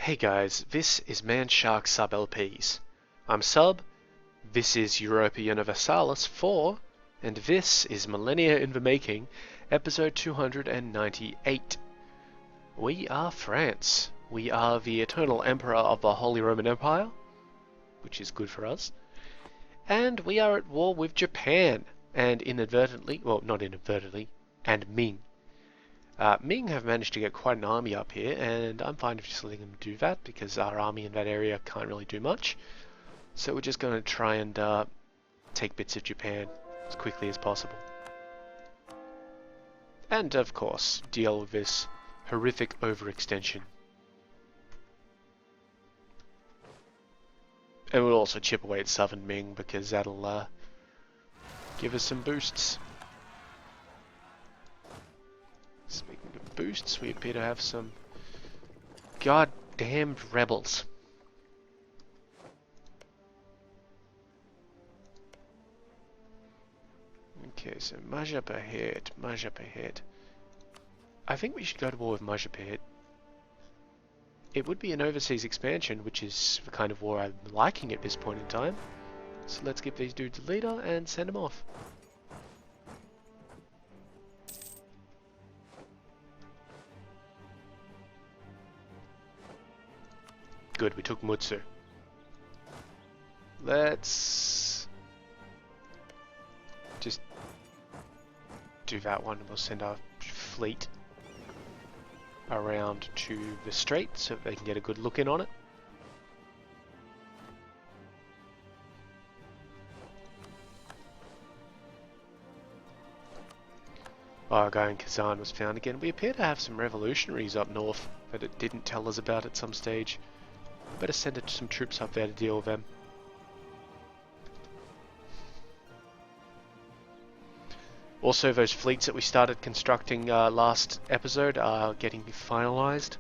Hey guys, this is Manshark Sub LPs. I'm Sub, this is Europa Universalis IV, and this is Millennia in the Making, episode 298. We are France. We are the eternal emperor of the Holy Roman Empire, which is good for us. And we are at war with Japan, and inadvertently, well not inadvertently, and Ming. Ming have managed to get quite an army up here, and I'm fine with just letting them do that because our army in that area can't really do much. So we're just going to try and take bits of Japan as quickly as possible. And of course, deal with this horrific overextension. And we'll also chip away at Southern Ming because that'll give us some boosts. Speaking of boosts, we appear to have some goddamned rebels. Okay, so Majapahit. I think we should go to war with Majapahit. It would be an overseas expansion, which is the kind of war I'm liking at this point in time. So let's give these dudes a leader and send them off. Good, we took Mutsu. Let's just do that one. We'll send our fleet around to the strait so they can get a good look in on it. Our guy in Kazan was found again. We appear to have some revolutionaries up north that it didn't tell us about at some stage. Better send some troops up there to deal with them. Also, those fleets that we started constructing last episode are getting finalized,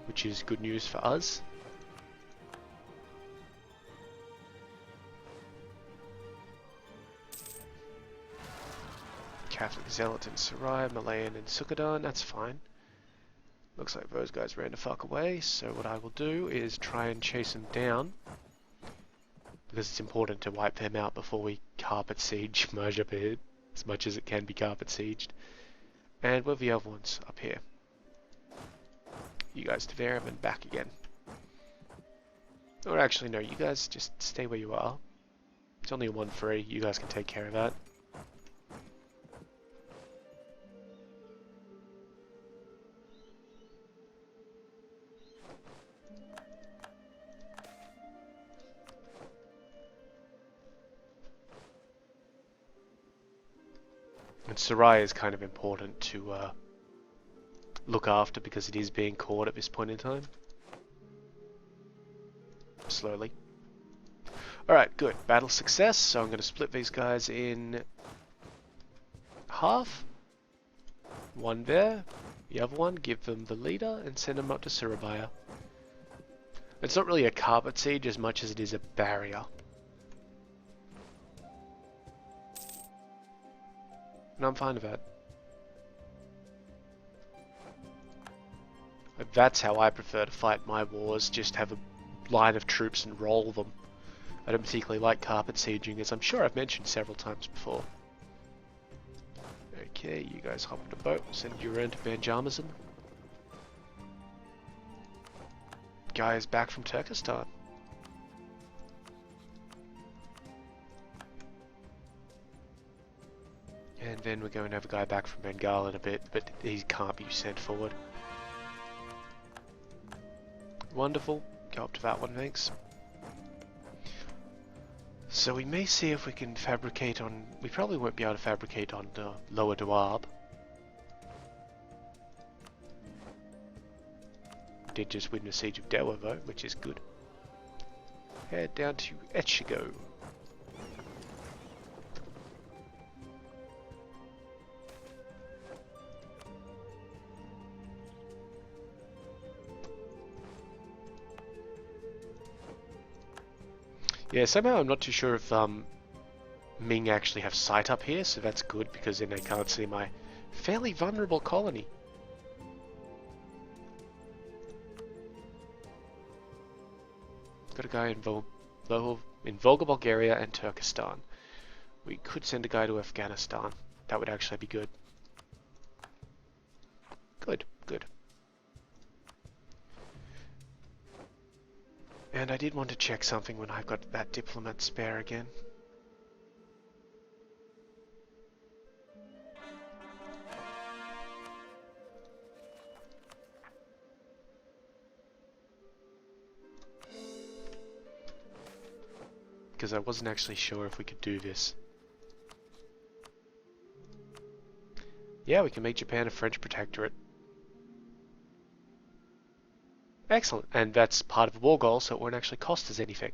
which is good news for us. Catholic Zealot in Sarai, Malayan in Sukhadan, that's fine. Looks like those guys ran the fuck away, so what I will do is try and chase them down. Because it's important to wipe them out before we carpet siege Majapahit, as much as it can be carpet sieged. And where are the other ones? Up here. You guys to there and then back again. Or actually no, you guys just stay where you are. It's only a 1-3, you guys can take care of that. And Sarai is kind of important to look after because it is being caught at this point in time. Slowly. Alright, good. Battle success. So I'm going to split these guys in half. One there. The other one, give them the leader and send them up to Surabaya. It's not really a carpet siege as much as it is a barrier. And I'm fine with that. That's how I prefer to fight my wars, just have a line of troops and roll them. I don't particularly like carpet sieging, as I'm sure I've mentioned several times before. Okay, you guys hop on the boat, send you around to Banjarmasin. Guy is back from Turkestan. And then we're going to have a guy back from Bengal in a bit, but he can't be sent forward. Wonderful. Go up to that one, thanks. So we may see if we can fabricate on... We probably won't be able to fabricate on the Lower Doab. Did just win the Siege of Dewa though, which is good. Head down to Echigo. Yeah, somehow I'm not too sure if Ming actually have sight up here, so that's good because then they can't see my fairly vulnerable colony. Got a guy in Volga, Bulgaria, and Turkestan. We could send a guy to Afghanistan. That would actually be good. Good, good. And I did want to check something when I've got that diplomat spare again. Because I wasn't actually sure if we could do this. Yeah, we can make Japan a French protectorate. Excellent, and that's part of a war goal, so it won't actually cost us anything.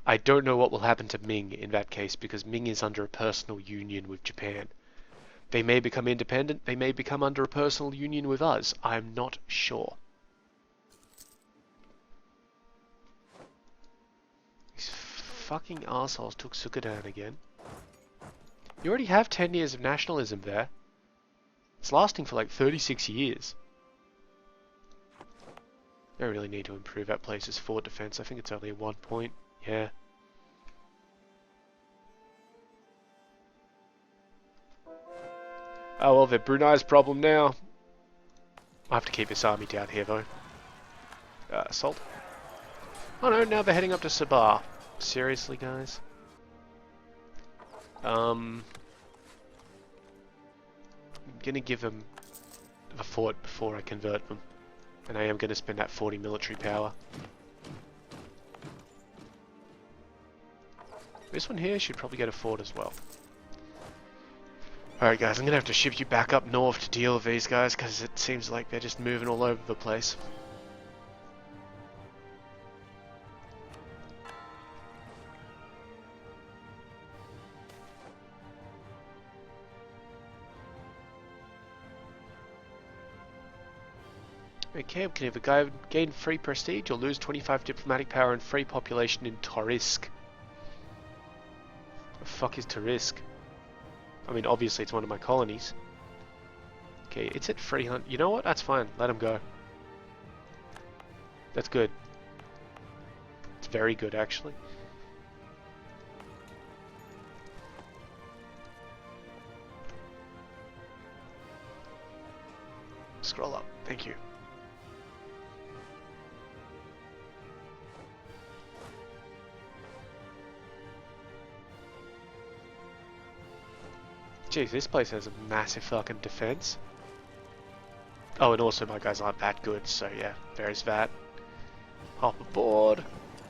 I don't know what will happen to Ming in that case, because Ming is under a personal union with Japan. They may become independent, they may become under a personal union with us. I'm not sure. These fucking assholes took Sukhodan again. You already have 10 years of nationalism there. It's lasting for like 36 years. I really need to improve that place's fort defense. I think it's only a 1 point. Yeah. Oh well, they're Brunei's problem now. I have to keep this army down here though. Assault. Oh no, now they're heading up to Sabah. Seriously, guys? I'm gonna give them a fort before I convert them. And I am going to spend that 40 military power. This one here should probably get a fort as well. Alright guys, I'm going to have to ship you back up north to deal with these guys, because it seems like they're just moving all over the place. Okay, we can either gain free prestige or lose 25 diplomatic power and free population in Torisk. The fuck is Torisk? I mean, obviously it's one of my colonies. Okay, it's at 300. You know what? That's fine. Let him go. That's good. It's very good, actually. Scroll up. Thank you. Jeez, this place has a massive fucking defense. Oh, and also my guys aren't that good, so yeah, there's that. Hop aboard.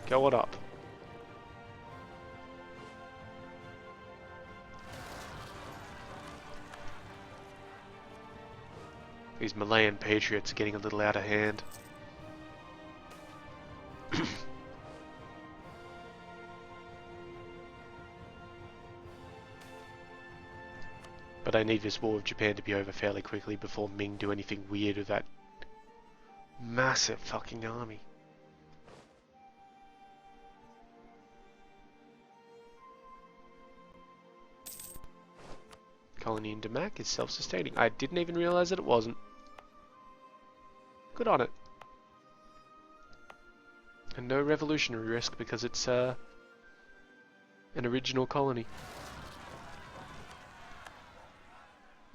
Going up. These Malayan patriots are getting a little out of hand. But I need this war with Japan to be over fairly quickly before Ming do anything weird with that massive fucking army. Colony in Damak is self-sustaining. I didn't even realize that it wasn't. Good on it. And no revolutionary risk because it's an original colony.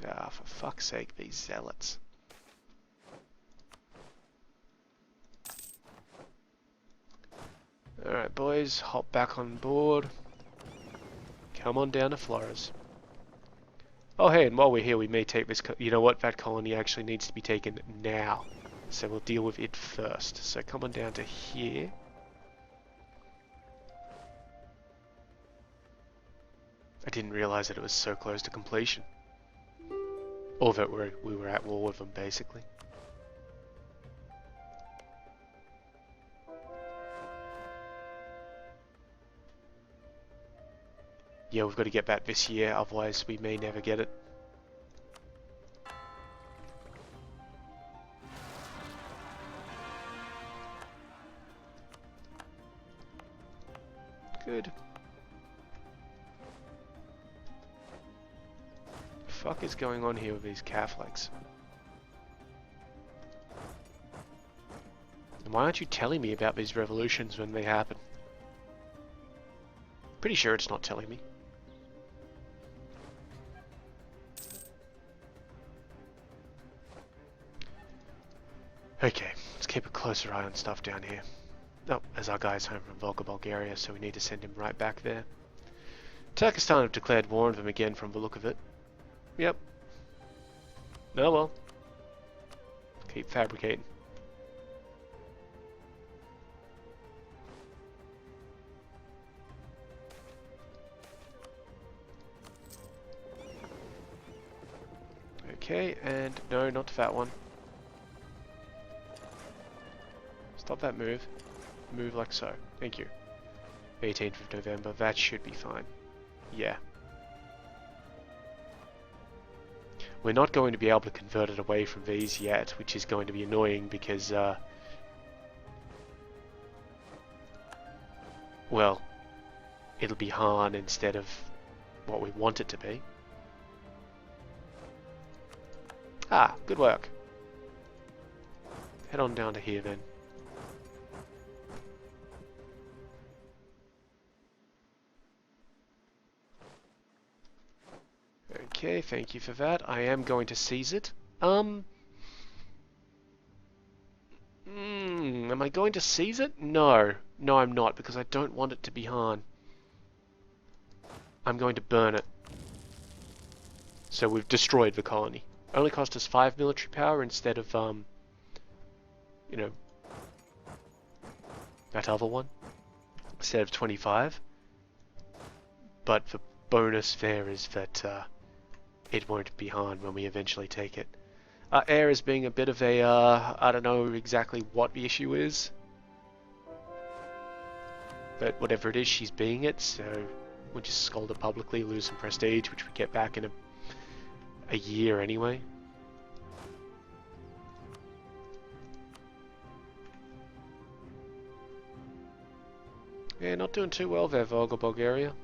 Ah, for fuck's sake, these zealots. Alright boys, hop back on board. Come on down to Flores. Oh hey, and while we're here we may take this, you know what, that colony actually needs to be taken now. So we'll deal with it first. So come on down to here. I didn't realize that it was so close to completion. Or that we were at war with them, basically. Yeah, we've got to get back this year, otherwise we may never get it. Good. Fuck is going on here with these Catholics? And why aren't you telling me about these revolutions when they happen? Pretty sure it's not telling me. Okay, let's keep a closer eye on stuff down here. Oh, as our guy's home from Volga, Bulgaria, so we need to send him right back there. Turkestan have declared war on them again from the look of it. Yep. Oh well. Keep fabricating. Okay, and no, not the fat one. Stop that move. Move like so. Thank you. 18th of November, that should be fine. Yeah. We're not going to be able to convert it away from these yet, which is going to be annoying because, well, it'll be Han instead of what we want it to be. Ah, good work. Head on down to here then. Okay, thank you for that. I am going to seize it. Am I going to seize it? No. No, I'm not, because I don't want it to be Han. I'm going to burn it. So we've destroyed the colony. Only cost us 5 military power instead of, you know, that other one. Instead of 25. But the bonus there is that, it won't be Han when we eventually take it. Air is being a bit of a, I don't know exactly what the issue is. But whatever it is, she's being it, so we'll just scold her publicly, lose some prestige, which we get back in a year anyway. Yeah, not doing too well there, Volga, Bulgaria.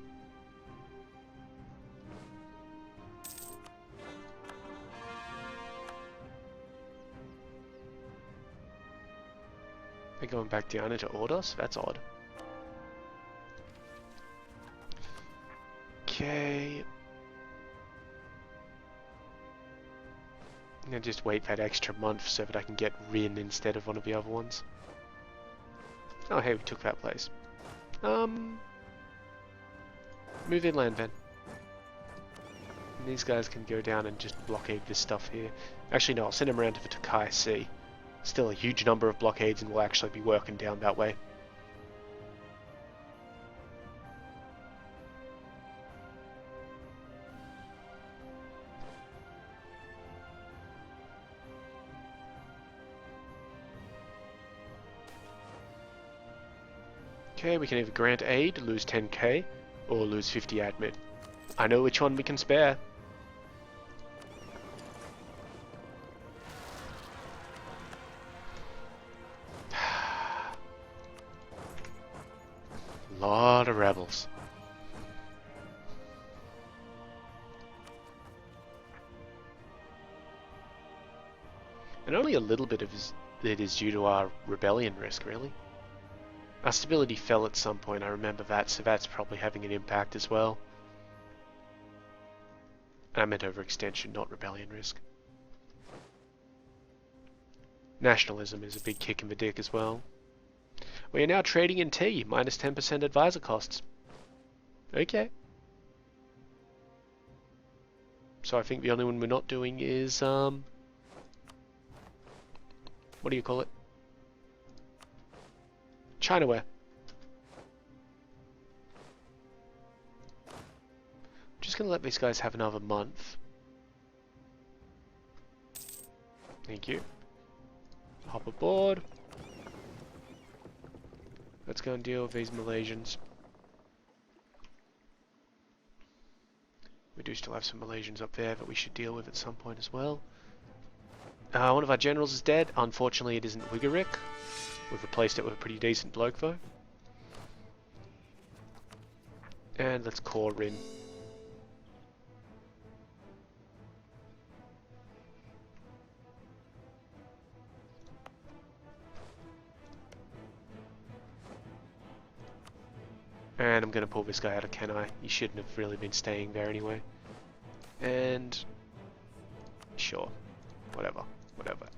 They're going back down into Ordos? That's odd. Okay. I'm gonna just wait that extra month so that I can get Rin instead of one of the other ones. Oh hey, we took that place. Move inland then. And these guys can go down and just blockade this stuff here. Actually no, I'll send them around to the Tokai Sea. Still a huge number of blockades and we'll actually be working down that way. Okay, we can either grant aid, lose 10k, or lose 50 admin. I know which one we can spare. Lot of rebels. And only a little bit of it is due to our rebellion risk, really. Our stability fell at some point, I remember that, so that's probably having an impact as well. I meant overextension, not rebellion risk. Nationalism is a big kick in the dick as well. We are now trading in tea, minus 10% advisor costs. Okay. So I think the only one we're not doing is, what do you call it? Chinaware. I'm just going to let these guys have another month. Thank you. Hop aboard. Let's go and deal with these Malaysians. We do still have some Malaysians up there that we should deal with at some point as well. One of our generals is dead. Unfortunately, it isn't Wigarick. We've replaced it with a pretty decent bloke, though. And let's core Rin. And I'm going to pull this guy out of Kenai. He shouldn't have really been staying there anyway. And... sure. Whatever.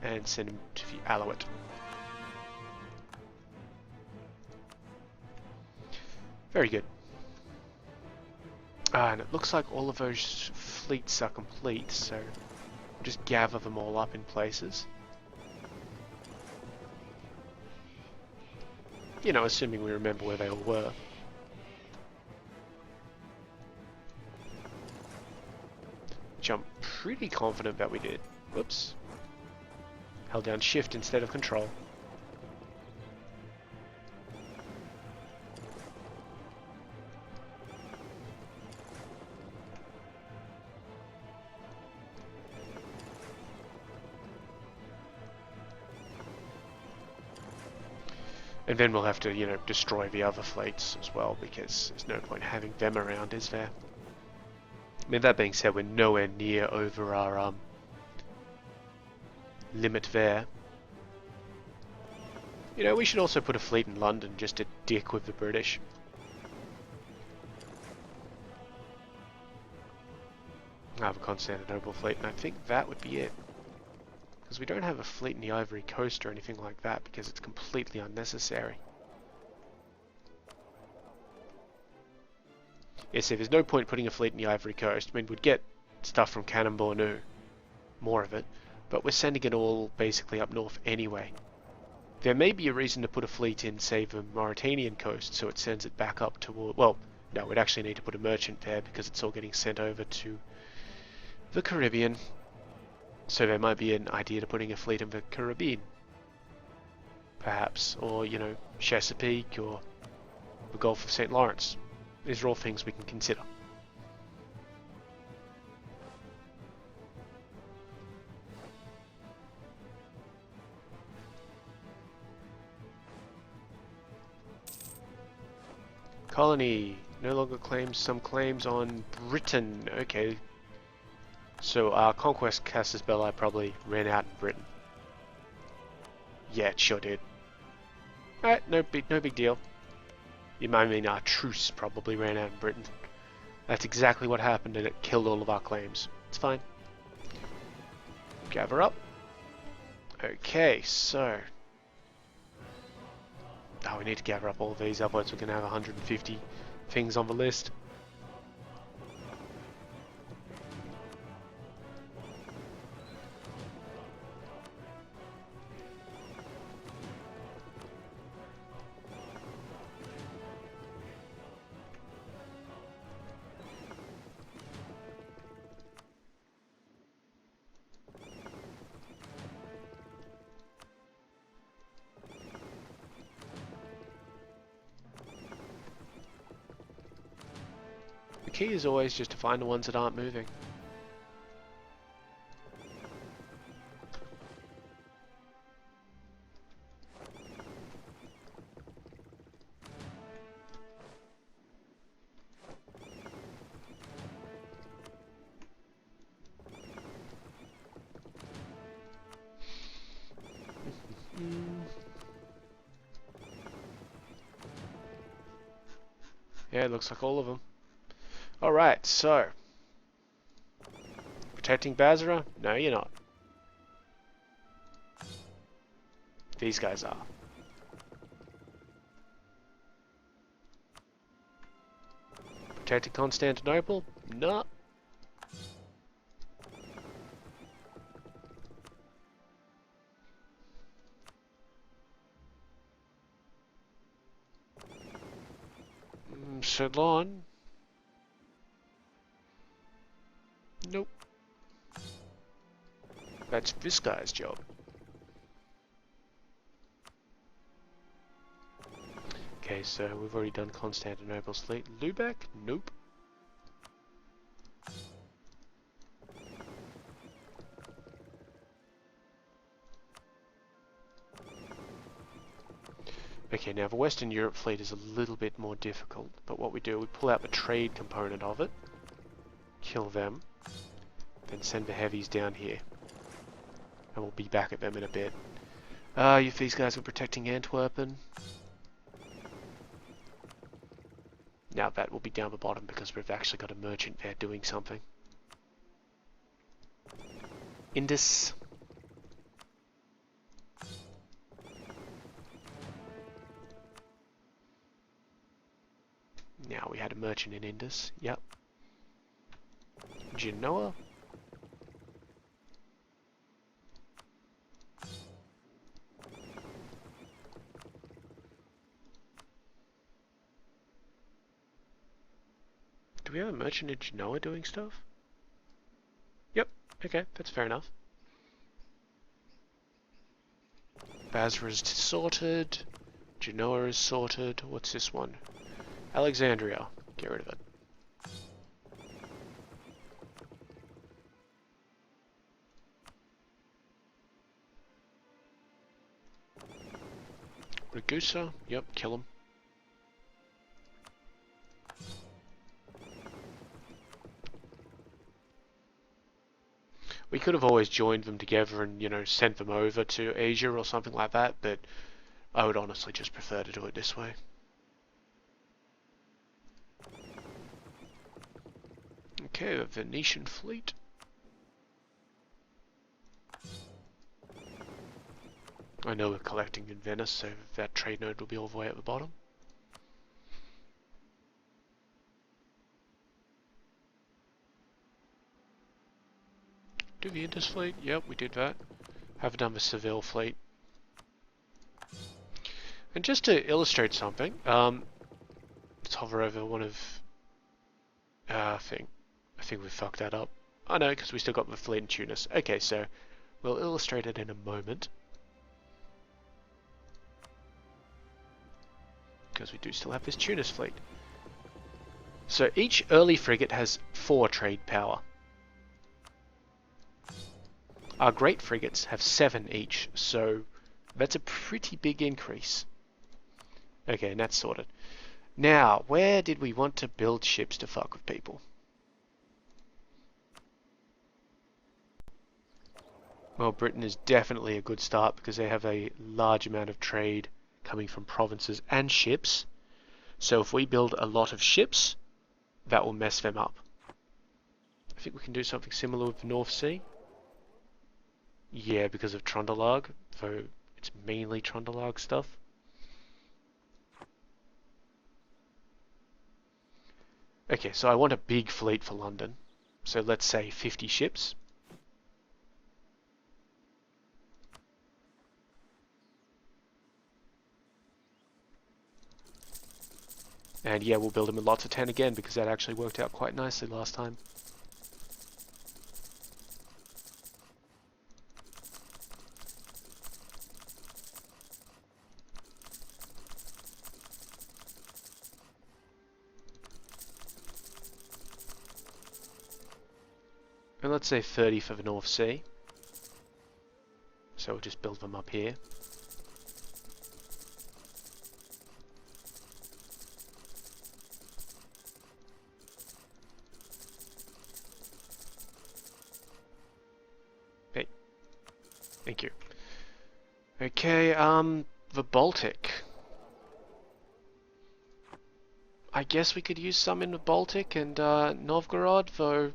And send him to the Alouette. Very good. And it looks like all of those fleets are complete, so just gather them all up in places. You know, assuming we remember where they all were. Which I'm pretty confident that we did. Whoops. Held down shift instead of control. And then we'll have to, you know, destroy the other fleets as well, because there's no point having them around, is there? I mean, that being said, we're nowhere near over our limit there. You know, we should also put a fleet in London just to dick with the British. I have a Constantinople fleet, and I think that would be it. Because we don't have a fleet in the Ivory Coast or anything like that, because it's completely unnecessary. Yeah, see, there's no point putting a fleet in the Ivory Coast. I mean, we'd get stuff from Cannon Bornu, more of it, but we're sending it all basically up north anyway. There may be a reason to put a fleet in, say, the Mauritanian coast, so it sends it back up toward... well, no, we'd actually need to put a merchant there, because it's all getting sent over to the Caribbean. So there might be an idea to putting a fleet in the Caribbean, perhaps, or, you know, Chesapeake, or the Gulf of St. Lawrence. These are all things we can consider. Colony no longer claims some claims on Britain. Okay. So our conquest Casus Belli probably ran out in Britain. Yeah, it sure did. Alright, no big deal. You might mean our truce probably ran out in Britain. That's exactly what happened, and it killed all of our claims. It's fine. Gather up. Okay, so... oh, we need to gather up all of these, otherwise we're going to have 150 things on the list. The key is always just to find the ones that aren't moving. Yeah, it looks like all of them. Alright, so... protecting Basra? No, you're not. These guys are. Protecting Constantinople? No. Ceylon? Nope. That's this guy's job. Okay, so we've already done Constantinople's fleet. Lubeck? Nope. Okay, now the Western Europe fleet is a little bit more difficult, but what we do, we pull out the trade component of it, kill them, then send the heavies down here. And we'll be back at them in a bit. If these guys were protecting Antwerpen. Now that will be down the bottom because we've actually got a merchant there doing something. Indus. Now we had a merchant in Indus. Yep. Genoa. Do we have a merchant in Genoa doing stuff? Yep. Okay, that's fair enough. Basra is sorted. Genoa is sorted. What's this one? Alexandria. Get rid of it. Ragusa. Yep, kill him. We could have always joined them together and, you know, sent them over to Asia or something like that, but I would honestly just prefer to do it this way. Okay, a Venetian fleet. I know we're collecting in Venice, so that trade node will be all the way at the bottom. Do the Indus fleet? Yep, we did that. Haven't done the Seville fleet. And just to illustrate something, let's hover over one of... I think we fucked that up. Oh no, because we still got the fleet in Tunis. Okay, so we'll illustrate it in a moment. Because we do still have this Tunis fleet. So each early frigate has 4 trade power. Our great frigates have 7 each, so that's a pretty big increase. Okay, and that's sorted. Now, where did we want to build ships to fuck with people? Well, Britain is definitely a good start because they have a large amount of trade coming from provinces and ships. So if we build a lot of ships, that will mess them up. I think we can do something similar with the North Sea. Yeah, because of Trondelag, though it's mainly Trondelag stuff. Okay, so I want a big fleet for London. So let's say 50 ships. And yeah, we'll build them in lots of 10 again because that actually worked out quite nicely last time. And let's say 30 for the North Sea. So we'll just build them up here. Hey. Thank you. Okay, the Baltic. I guess we could use some in the Baltic and Novgorod, though...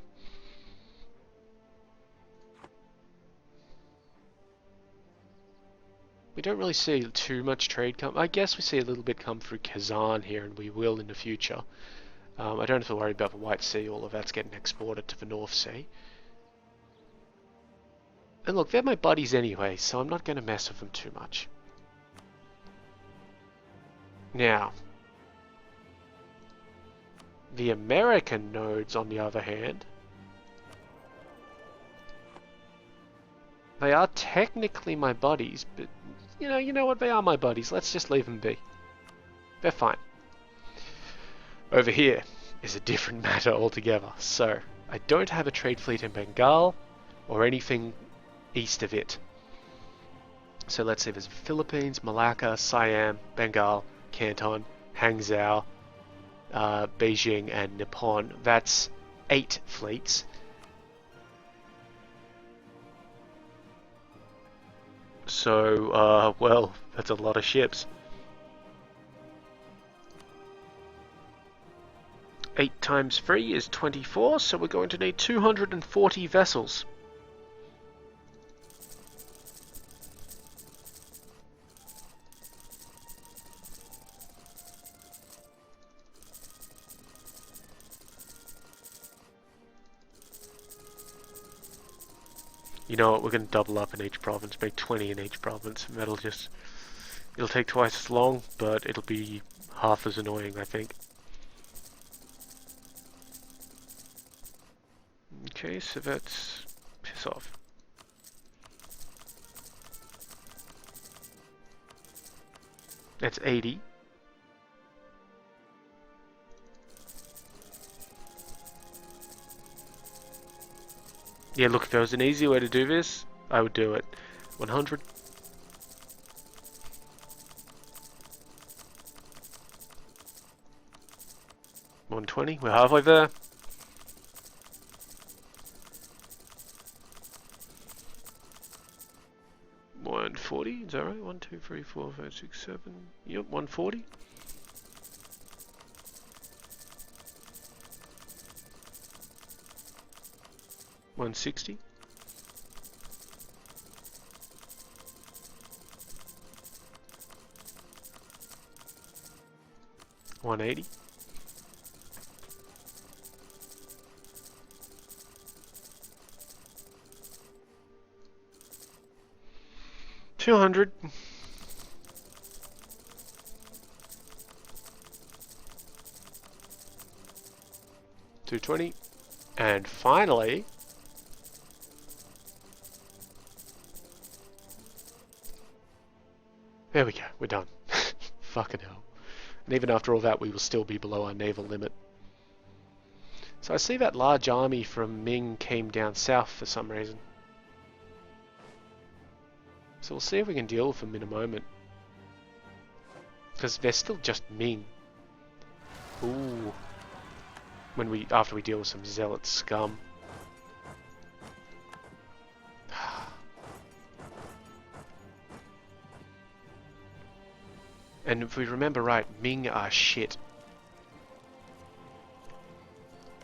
We don't really see too much trade come... I guess we see a little bit come through Kazan here, and we will in the future. I don't have to worry about the White Sea, all of that's getting exported to the North Sea. And look, they're my buddies anyway, so I'm not going to mess with them too much. Now, the American nodes, on the other hand, they are technically my buddies, but you know what, they are my buddies. Let's just leave them be. They're fine. Over here is a different matter altogether. So, I don't have a trade fleet in Bengal or anything east of it. So let's see, there's Philippines, Malacca, Siam, Bengal, Canton, Hangzhou, Beijing, and Nippon. That's 8 fleets. So, well, that's a lot of ships. 8 times 3 is 24, so we're going to need 240 vessels. You know what, we're going to double up in each province, make 20 in each province, and that'll just... It'll take twice as long, but it'll be half as annoying, I think. Okay, so that's... piss off. That's 80. Yeah, look, if there was an easy way to do this, I would do it. 100. $120, we're halfway there. $140, is that right? 1, 2, 3, 4, 5, 6, 7. Yep, 140. $160. $180. $200. $220. And finally, there we go, we're done. Fucking hell. And even after all that, we will still be below our naval limit. So I see that large army from Ming came down south for some reason. So we'll see if we can deal with them in a moment. Because they're still just Ming. Ooh. After we deal with some zealot scum. And if we remember right, Ming are shit.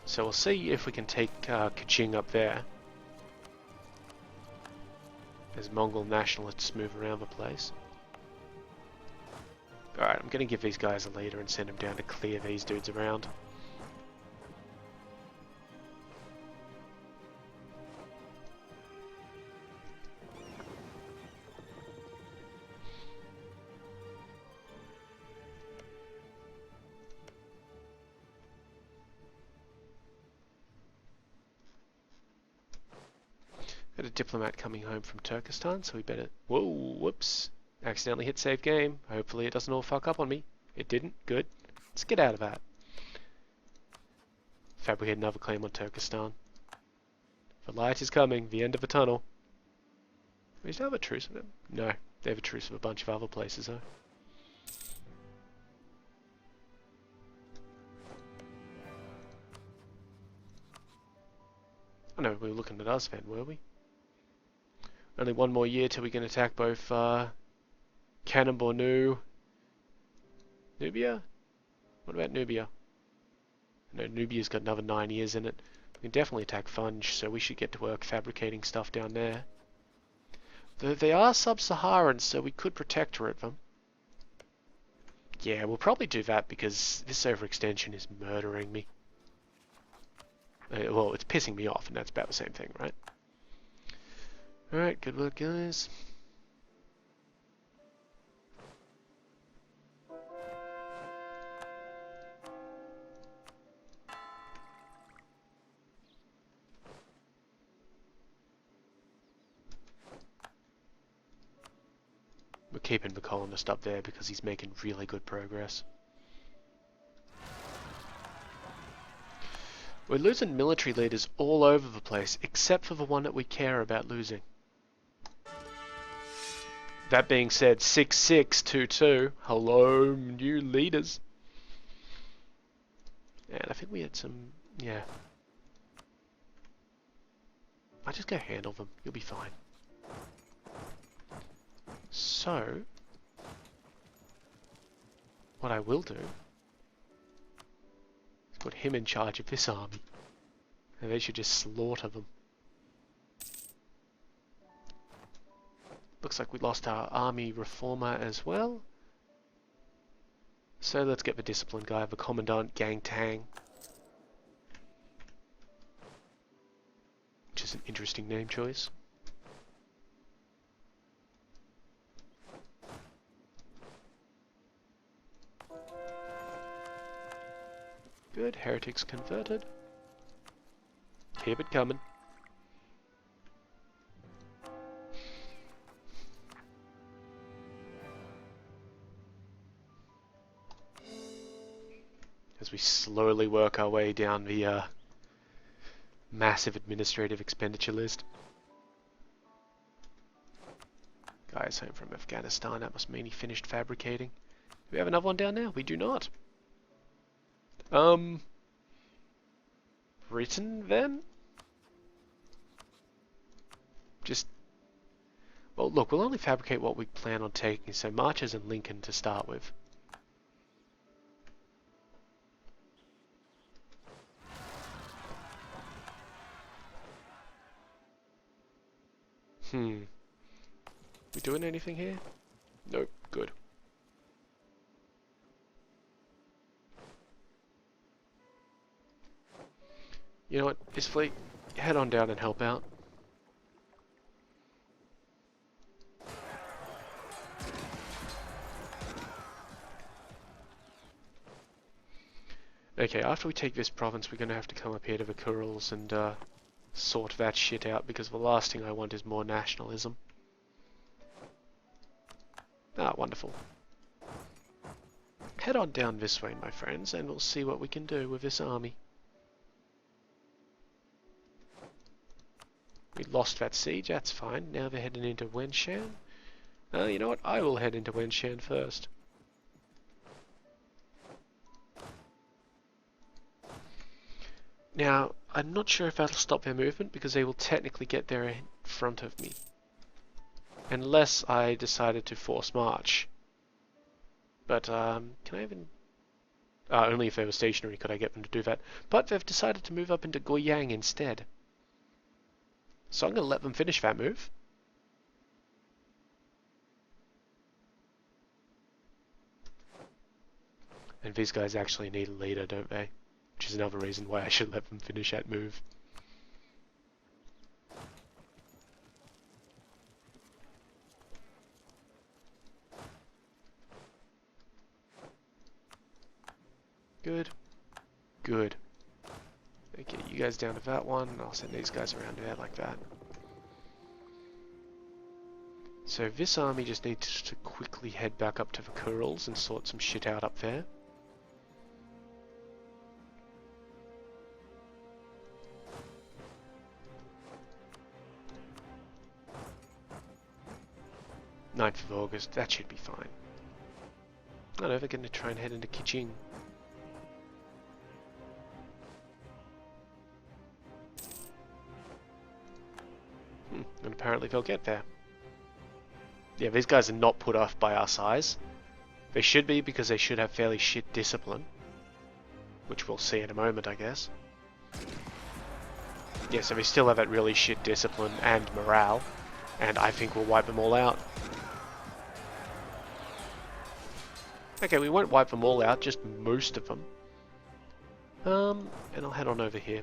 So we'll see if we can take Kaching up there. As Mongol nationalists move around the place. Alright, I'm going to give these guys a leader and send them down to clear these dudes around. Got a diplomat coming home from Turkestan, so we better... Whoa, whoops. Accidentally hit save game. Hopefully it doesn't all fuck up on me. It didn't. Good. Let's get out of that. Fabricate another claim on Turkestan. The light is coming. The end of the tunnel. Is there a truce with them? No. They have a truce with a bunch of other places, though. Oh no, we were looking at us then, were we? Only one more year till we can attack both Kanem-Bornu. Nubia? What about Nubia? No, Nubia's got another 9 years in it. We can definitely attack Funge, so we should get to work fabricating stuff down there. Though they are sub-Saharan, so we could protectorate them. Yeah, we'll probably do that because this overextension is murdering me. Well, it's pissing me off, and that's about the same thing, right? Alright, good work, guys. We're keeping the colonist up there because he's making really good progress. We're losing military leaders all over the place, except for the one that we care about losing. That being said, 6622, hello, new leaders. And I think we had some, yeah. I just go handle them, you'll be fine. So, what I will do is Put him in charge of this army. And they should just slaughter them. Looks like we lost our army reformer as well. So let's get the discipline guy, the Commandant Gang Tang. Which is an interesting name choice. Good, heretics converted. Keep it coming. As we slowly work our way down the massive administrative expenditure list. Guys home from Afghanistan, that must mean he finished fabricating. Do we have another one down there? We do not. Britain then? Just... Well, look, we'll only fabricate what we plan on taking, so Marches and Lincoln to start with. We doing anything here? Nope, good. You know what, this fleet, head on down and help out. Okay, after we take this province, we're going to have to come up here to the Kurils and sort that shit out, because the last thing I want is more nationalism. Ah, wonderful. Head on down this way, my friends, and we'll see what we can do with this army. We lost that siege, that's fine. Now they're heading into Wenshan. You know what? I will head into Wenshan first. Now, I'm not sure if that'll stop their movement, because they will technically get there in front of me. Unless I decided to force march. But, can I even... only if they were stationary could I get them to do that. But they've decided to move up into Goyang instead. So I'm going to let them finish that move. And these guys actually need a leader, don't they? Which is another reason why I should let them finish that move. Good. Good. Okay, you guys down to that one, and I'll send these guys around there like that. So this army just needs to quickly head back up to the Kurils and sort some shit out up there. Ninth of August, that should be fine. I don't know, they're going to try and head into Kiching. And apparently they'll get there. Yeah, these guys are not put off by our size. They should be, because they should have fairly shit discipline. Which we'll see in a moment, I guess. Yeah, so they still have that really shit discipline and morale. And I think we'll wipe them all out. Okay, we won't wipe them all out, just most of them. And I'll head on over here.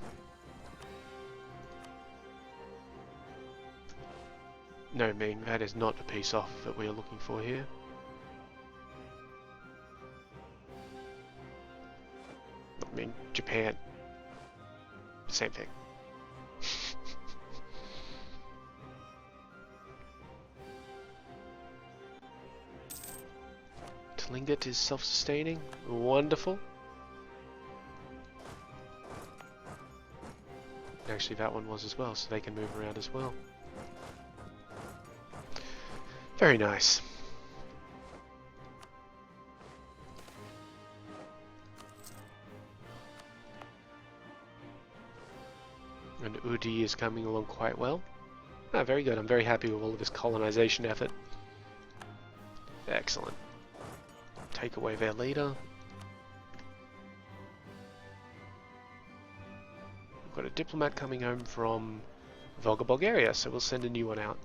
No, Ming, that is not the peace offer that we are looking for here. I mean, Japan. Same thing. Tlingit is self-sustaining. Wonderful. Actually, that one was as well, so they can move around as well. Very nice. And Udi is coming along quite well. Ah, very good. I'm very happy with all of this colonization effort. Excellent. Take away their leader. We've got a diplomat coming home from Volga, Bulgaria, so we'll send a new one out.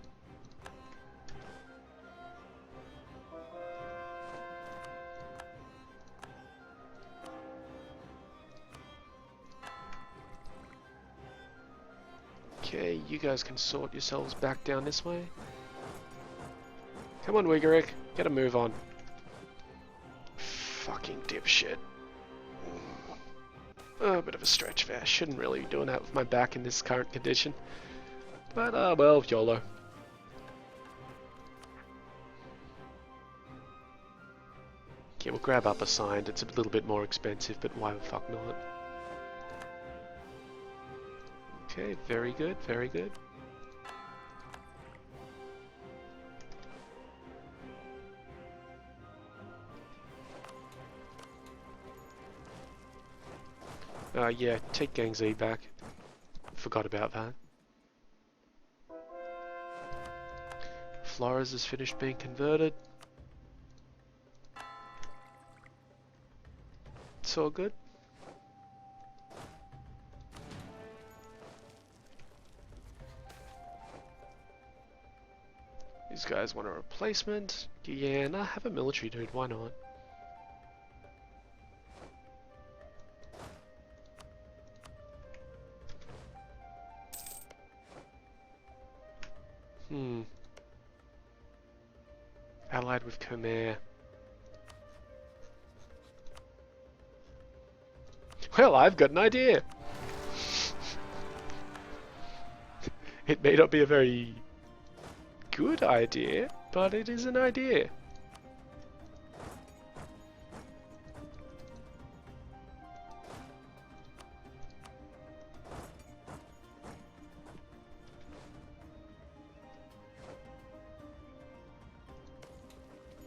Okay, you guys can sort yourselves back down this way. Come on, Wigarick, get a move on. Fucking dipshit. Oh, a bit of a stretch there. Shouldn't really be doing that with my back in this current condition. But, well, YOLO. Okay, we'll grab up assigned. It's a little bit more expensive, but why the fuck not? Okay, very good, very good. Yeah, take Gang Z back. Forgot about that. Flores has finished being converted. It's all good. These guys want a replacement. Yeah, nah, have a military dude, why not? Allied with Khmer. Well, I've got an idea! It may not be a very good idea, but it is an idea.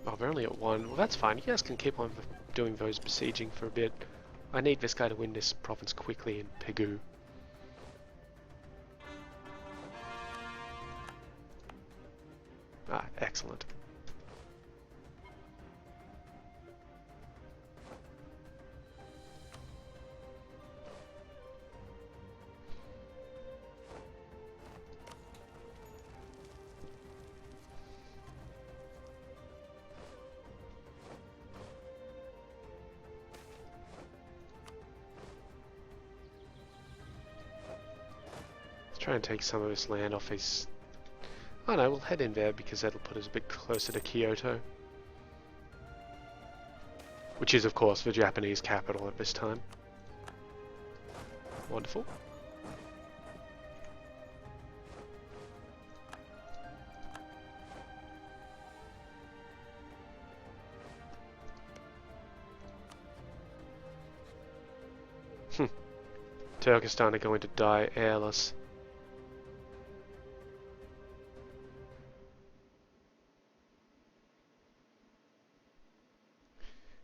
Oh, we're only at 1. Well, that's fine. You guys can keep on doing those besieging for a bit. I need this guy to win this province quickly in Pegu. Ah, excellent. Try and take some of this land off his... Oh no, we'll head in there because that'll put us a bit closer to Kyoto. Which is, of course, the Japanese capital at this time. Wonderful. Turkestan are going to die airless.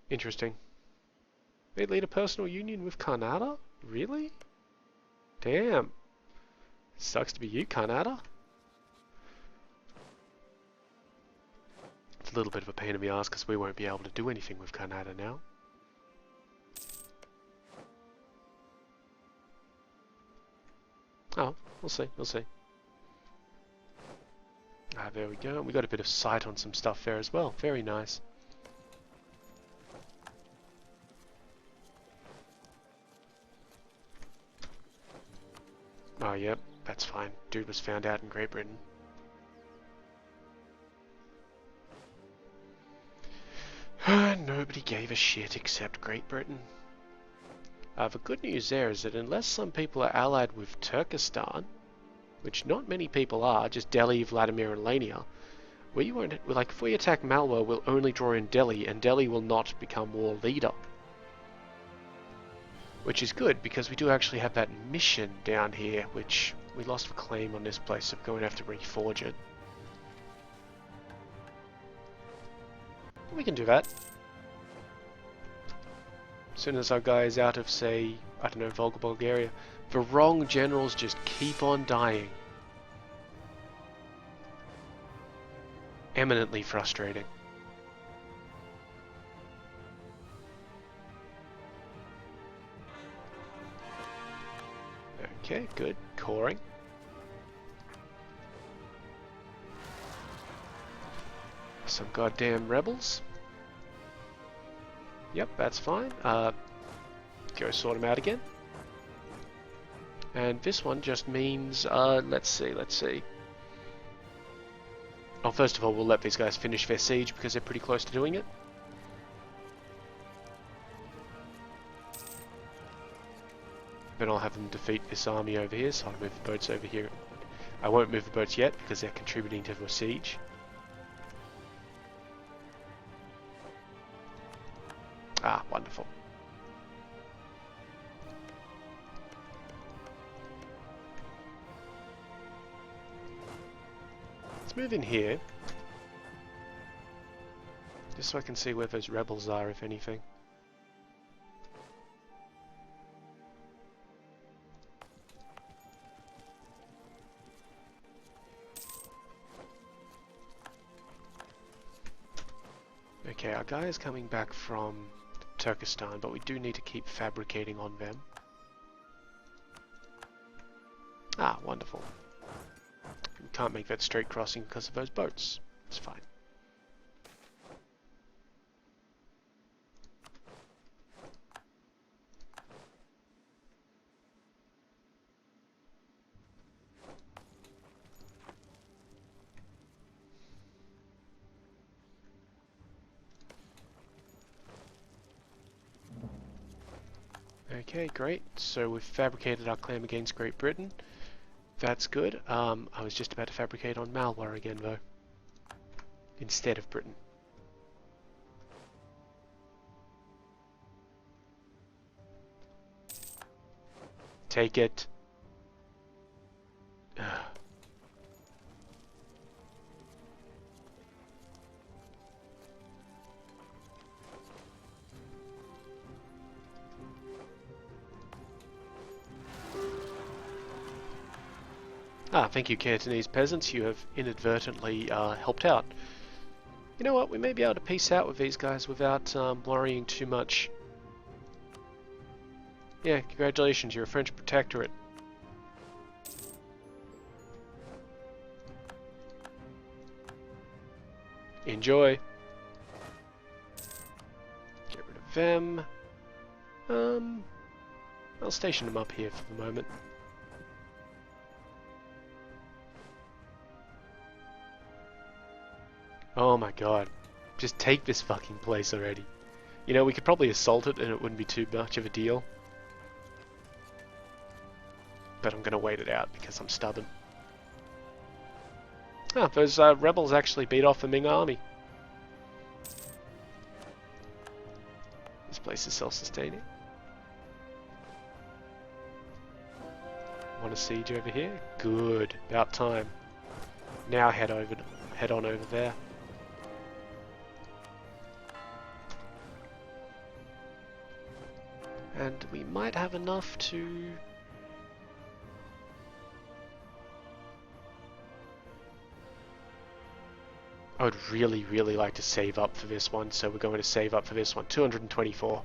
Interesting. They lead a personal union with Kannada? Really? Damn. Sucks to be you, Kannada. It's a little bit of a pain in the ass because we won't be able to do anything with Kannada now. Oh, we'll see, we'll see. Ah, there we go. We got a bit of sight on some stuff there as well. Very nice. Oh, yep, that's fine. Dude was found out in Great Britain. Nobody gave a shit except Great Britain. The good news there is that unless some people are allied with Turkestan, which not many people are, just Delhi, Vladimir and Lania, we won't, like, if we attack Malwa, we'll only draw in Delhi, and Delhi will not become war leader. Which is good, because we do actually have that mission down here, which we lost the claim on this place, so we're going to have to reforge it. We can do that. As soon as our guy is out of, say, I don't know, Volga, Bulgaria, the wrong generals just keep on dying. Eminently frustrating. Okay, good. Coring. Some goddamn rebels. Yep, that's fine. Go sort them out again. And this one just means, let's see. Oh, first of all, we'll let these guys finish their siege because they're pretty close to doing it. Then I'll have them defeat this army over here, so I'll move the boats over here. I won't move the boats yet because they're contributing to the siege. Ah, wonderful. Let's move in here. Just so I can see where those rebels are, if anything. Okay, our guy is coming back from Turkestan, but we do need to keep fabricating on them. Ah, wonderful. We can't make that straight crossing because of those boats. It's fine. Okay, great. So we've fabricated our claim against Great Britain. That's good. I was just about to fabricate on Malwar again, though. Instead of Britain. Take it. Ah, thank you, Cantonese peasants. You have inadvertently helped out. You know what? We may be able to peace out with these guys without worrying too much. Yeah, congratulations. You're a French protectorate. Enjoy. Get rid of them. I'll station them up here for the moment. Oh my god. Just take this fucking place already. You know, we could probably assault it and it wouldn't be too much of a deal. But I'm gonna wait it out because I'm stubborn. Ah, those rebels actually beat off the Ming army. This place is self-sustaining. Want a siege over here? Good. About time. Now head on over there. And we might have enough to... I would really, really like to save up for this one, so we're going to save up for this one. 224.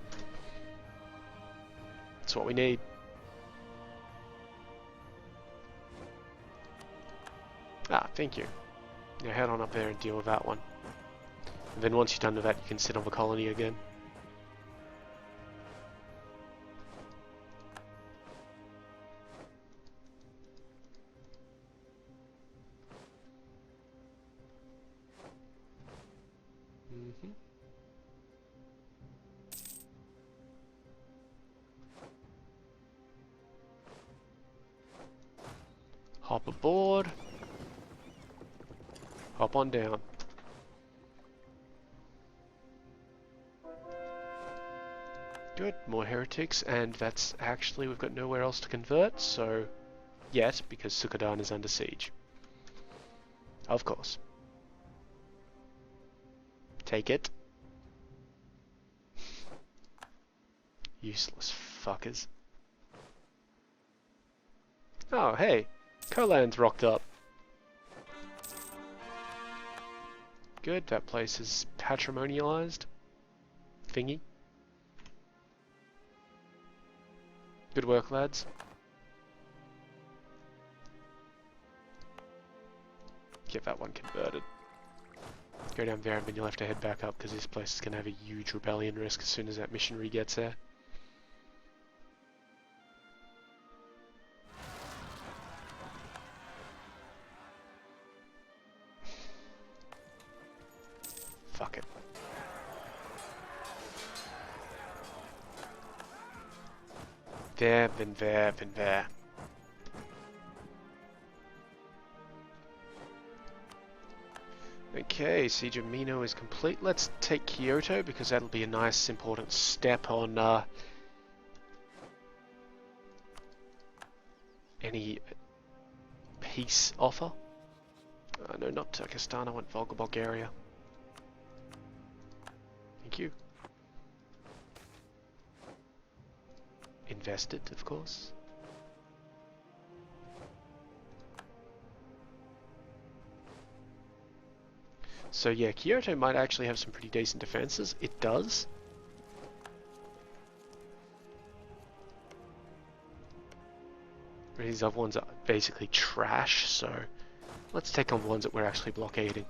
That's what we need. Ah, thank you. Now head on up there and deal with that one. And then once you're done with that, you can sit on the colony again. Hop aboard. Hop on down. Good, more heretics, and that's actually, we've got nowhere else to convert, so... Yet, because Sukhodan is under siege. Of course. Take it. Useless fuckers. Oh, hey. Kolan's rocked up. Good, that place is patrimonialized. Thingy. Good work, lads. get that one converted. Go down there and then you'll have to head back up because this place is going to have a huge rebellion risk as soon as that missionary gets there. Fuck it. There, then there, then there. Okay, Siege of Mino is complete. Let's take Kyoto because that'll be a nice important step on any peace offer. No, not Turkestan, I want Volga, Bulgaria. Thank you. Invested, of course. So yeah, Kyoto might actually have some pretty decent defenses. It does. These other ones are basically trash, so let's take on the ones that we're actually blockading.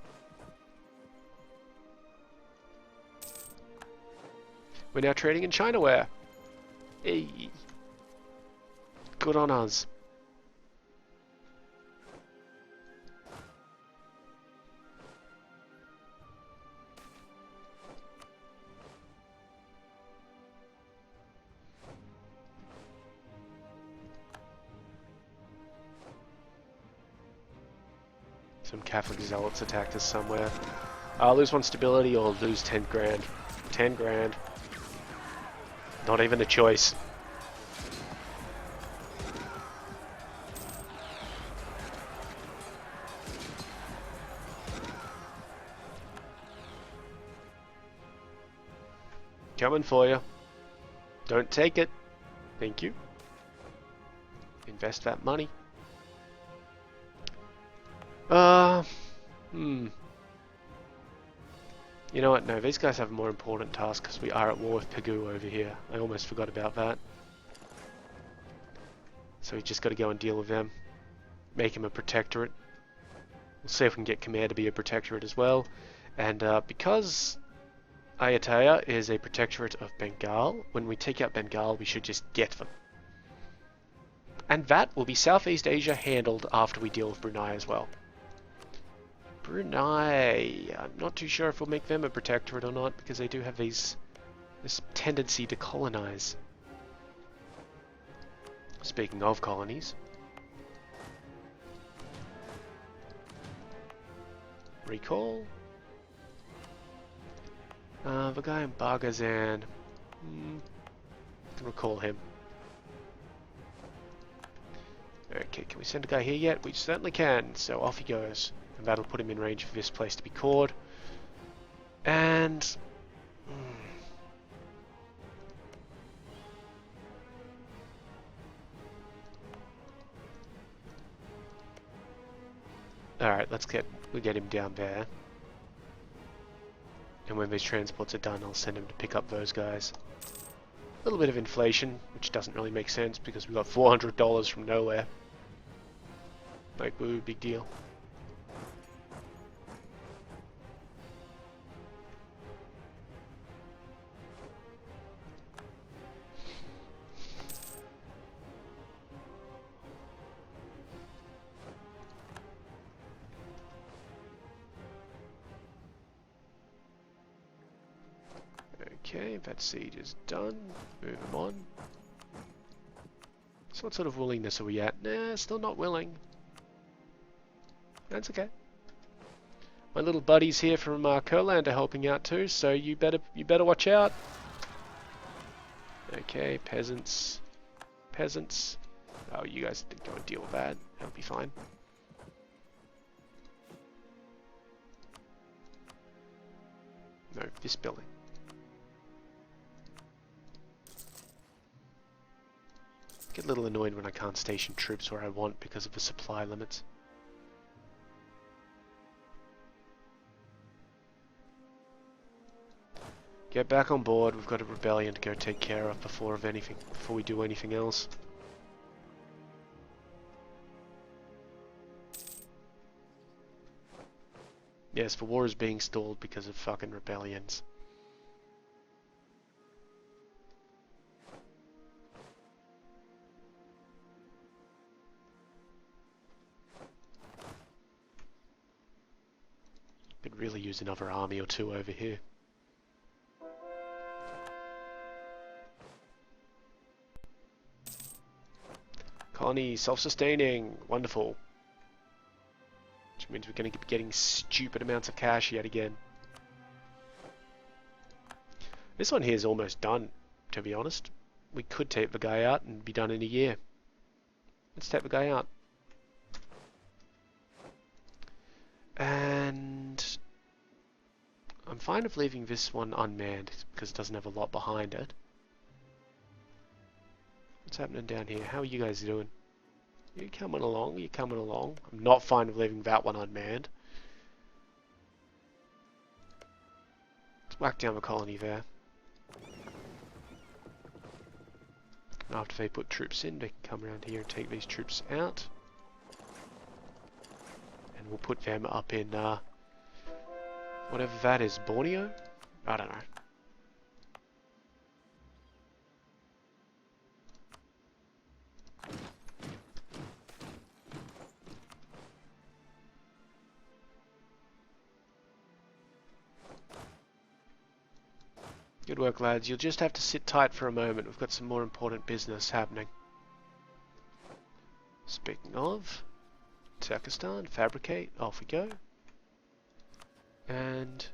We're now trading in Chinaware. Hey. Good on us. Some Catholic zealots attacked us somewhere. I'll lose one stability or lose 10 grand. 10 grand. Not even a choice. Coming for you. Don't take it. Thank you. Invest that money. You know what? No, these guys have a more important task because we are at war with Pegu over here. I almost forgot about that. So we just got to go and deal with them. Make him a protectorate. We'll see if we can get Khmer to be a protectorate as well. And because Ayutthaya is a protectorate of Bengal, when we take out Bengal, we should just get them. And that will be Southeast Asia handled after we deal with Brunei as well. Brunei, I'm not too sure if we'll make them a protectorate or not, because they do have this tendency to colonize. Speaking of colonies. Recall. The guy in Bargazan. Can recall him. Okay, can we send a guy here yet? We certainly can, so off he goes. And that'll put him in range for this place to be cored. And... Alright, we'll get him down there. And when these transports are done, I'll send him to pick up those guys. A little bit of inflation, which doesn't really make sense because we got $400 from nowhere. Like, woo, big deal. Okay, that siege is done. Move him on. So what sort of willingness are we at? Nah, still not willing. That's okay. My little buddies here from Kurland are helping out too, so you better watch out. Okay, peasants. Peasants. Oh, you guys go and deal with that. That'll be fine. No, this building. Get a little annoyed when I can't station troops where I want because of the supply limits. Get back on board, we've got a rebellion to go take care of before we do anything else. Yes, the war is being stalled because of fucking rebellions. Could really use another army or two over here. Colony self-sustaining. Wonderful. Which means we're going to be getting stupid amounts of cash yet again. This one here is almost done, to be honest. We could take the guy out and be done in a year. Let's take the guy out. And I'm fine with leaving this one unmanned because it doesn't have a lot behind it. What's happening down here? How are you guys doing? You coming along? You coming along? I'm not fine with leaving that one unmanned. Let's whack down the colony there. After they put troops in, they can come around here and take these troops out. And we'll put them up in, whatever that is, Borneo? I don't know. Good work, lads. You'll just have to sit tight for a moment. We've got some more important business happening. Speaking of, Turkestan, fabricate, off we go. And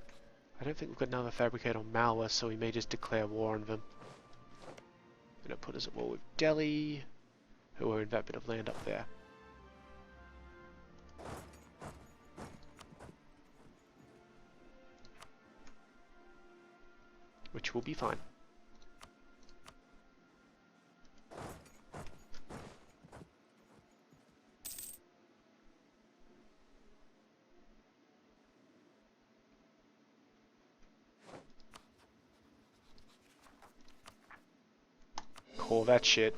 I don't think we've got another fabricate on Malwa, so we may just declare war on them. Gonna put us at war with Delhi, who are in that bit of land up there. Which will be fine. Call that shit.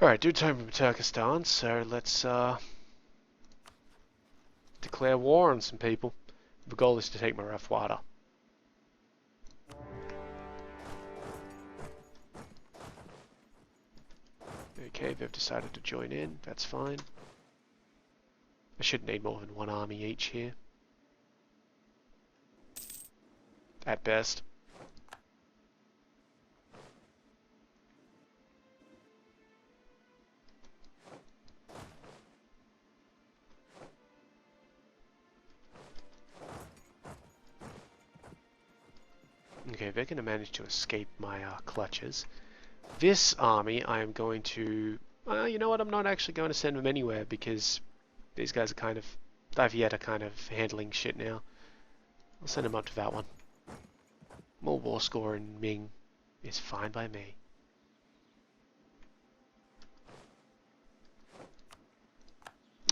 Alright, do time from Turkestan, so let's declare war on some people. The goal is to take Marathwada. Okay, they've decided to join in, that's fine. I should need more than one army each here. At best. Okay, they're going to manage to escape my clutches. This army, I am going to... you know what, I'm not actually going to send them anywhere because these guys are kind of... Daviet are kind of handling shit now. I'll send them up to that one. More war score in Ming is fine by me.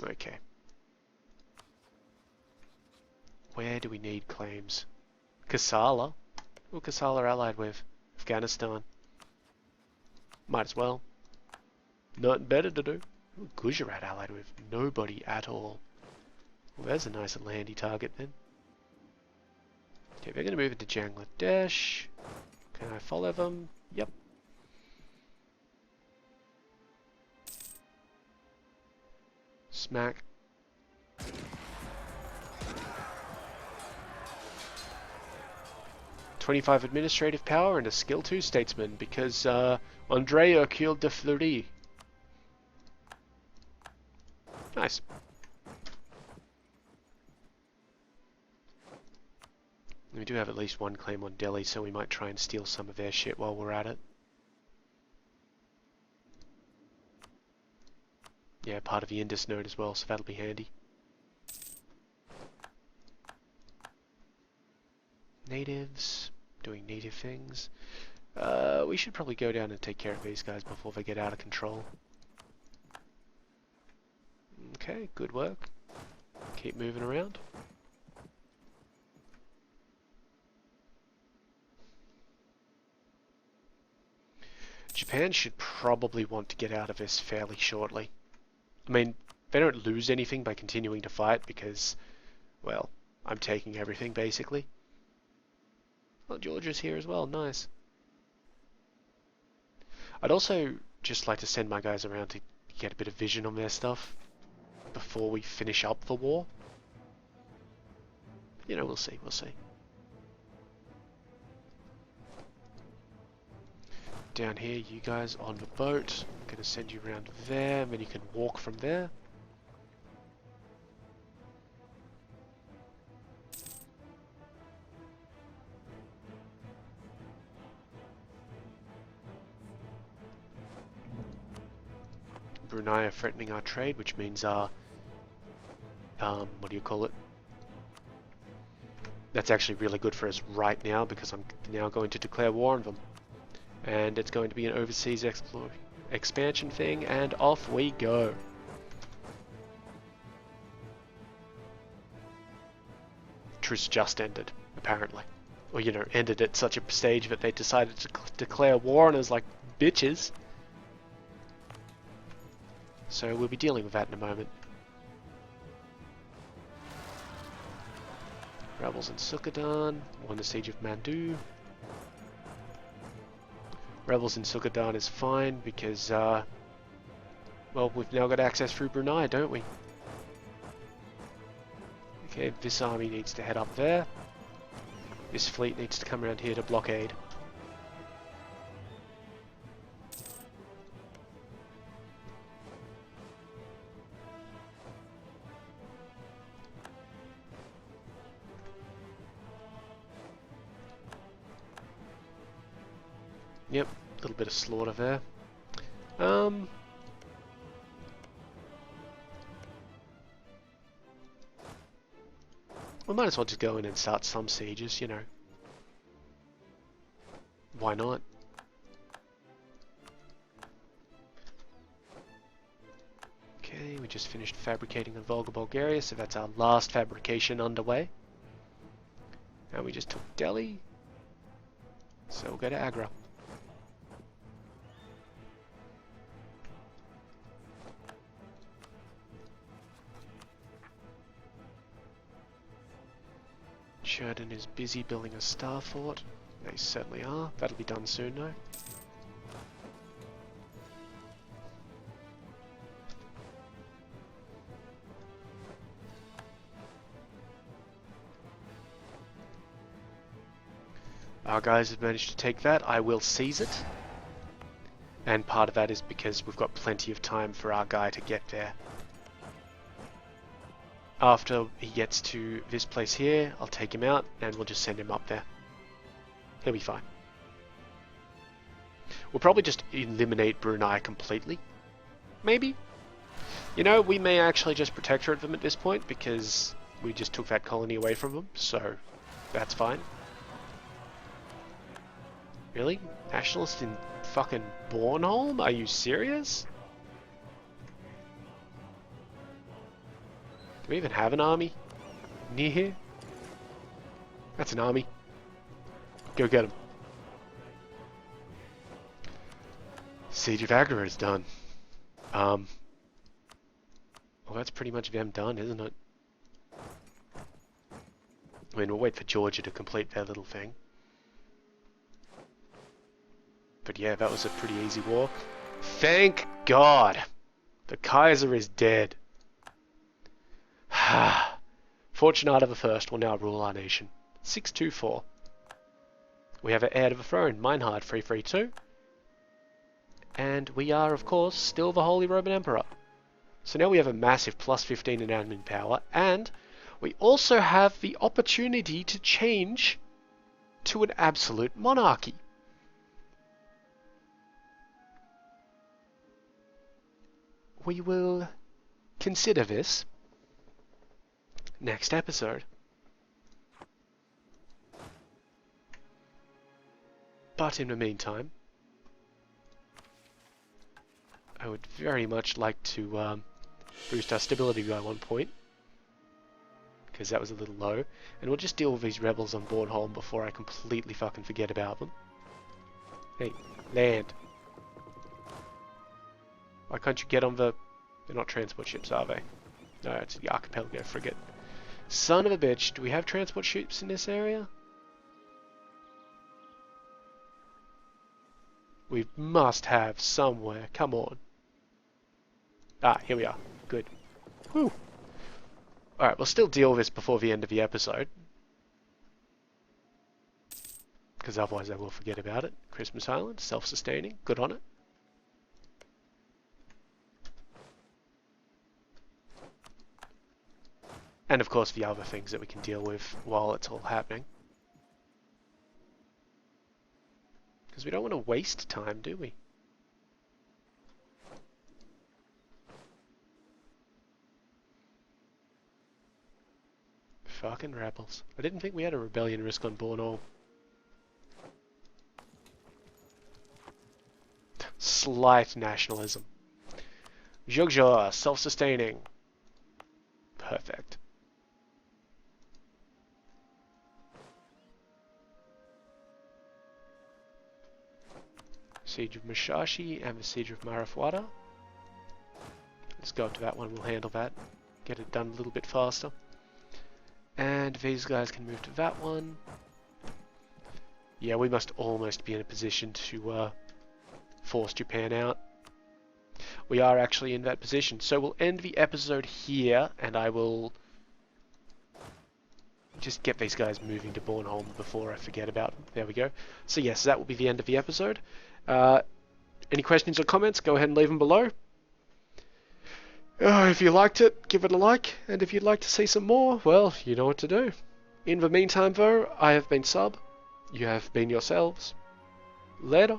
Okay. Where do we need claims? Kassala? Who Kassala allied with? Afghanistan. Might as well. Nothing better to do. Who Gujarat allied with? Nobody at all. Well, there's a nice landy target then. Okay, they're going to move into Bangladesh. Can I follow them? Yep. Smack. "25 administrative power and a skill 2 statesman because André Hercule de Fleury." Nice. We do have at least one claim on Delhi, so we might try and steal some of their shit while we're at it. Yeah, part of the Indus node as well, so that'll be handy. Natives, doing native things. We should probably go down and take care of these guys before they get out of control. Okay, good work. Keep moving around. Japan should probably want to get out of this fairly shortly. I mean, they don't lose anything by continuing to fight because, well, I'm taking everything basically. Well, Georgia's here as well, nice. I'd also just like to send my guys around to get a bit of vision on their stuff before we finish up the war. You know, we'll see, we'll see. Down here, you guys on the boat. I'm going to send you around there, and then you can walk from there. Brunei are threatening our trade, which means what do you call it? That's actually really good for us right now because I'm now going to declare war on them. And it's going to be an overseas expansion thing, and off we go. Truce just ended, apparently. Or, you know, ended at such a stage that they decided to declare war on us like bitches. So we'll be dealing with that in a moment. Rebels in Sukhodan, won the siege of Mandu. Rebels in Sukhodan is fine because, well, we've now got access through Brunei, don't we? Okay, this army needs to head up there. This fleet needs to come around here to blockade. Yep, a little bit of slaughter there. We might as well just go in and start some sieges, you know. Why not? Okay, we just finished fabricating in Volga, Bulgaria, so that's our last fabrication underway. And we just took Delhi, so we'll go to Agra. Sheridan is busy building a star fort. They certainly are. That'll be done soon though. Our guys have managed to take that. I will seize it. And part of that is because we've got plenty of time for our guy to get there. After he gets to this place here, I'll take him out and we'll just send him up there. He'll be fine. We'll probably just eliminate Brunei completely. Maybe. You know, we may actually just protectorate them at this point because we just took that colony away from them, so that's fine. Really? Nationalist in fucking Bornholm? Are you serious? Do we even have an army near here? That's an army. Go get them. Siege of Agra is done. Well, that's pretty much them done, isn't it? I mean, we'll wait for Georgia to complete their little thing. But yeah, that was a pretty easy war. Thank God! The Kaiser is dead. Fortunato I will now rule our nation. 624. We have an heir to the throne, Meinhard 332. And we are, of course, still the Holy Roman Emperor. So now we have a massive plus 15 in admin power, and we also have the opportunity to change to an absolute monarchy. We will consider this next episode. But in the meantime, I would very much like to boost our stability by 1 point, because that was a little low, and we'll just deal with these rebels on Bornholm before I completely fucking forget about them. Hey, land. Why can't you get on the... They're not transport ships, are they? No, it's the archipelago frigate. Son of a bitch. Do we have transport ships in this area? We must have somewhere. Come on. Ah, here we are. Good. Whew. Alright, we'll still deal with this before the end of the episode. Because otherwise I will forget about it. Christmas Island, self-sustaining. Good on it. And of course the other things that we can deal with while it's all happening. Because we don't want to waste time, do we? Fucking rebels. I didn't think we had a rebellion risk on Borneo. Slight nationalism. Zhugzha, self-sustaining. Perfect. Siege of Musashi and the Siege of Marathwada. Let's go up to that one, we'll handle that. Get it done a little bit faster. And these guys can move to that one. Yeah, we must almost be in a position to force Japan out. We are actually in that position. So we'll end the episode here, and I will just get these guys moving to Bornholm before I forget about them. There we go. So yes, that will be the end of the episode. Any questions or comments, go ahead and leave them below. If you liked it, give it a like, and if you'd like to see some more, well, you know what to do. In the meantime though, I have been Sub, you have been yourselves. Later.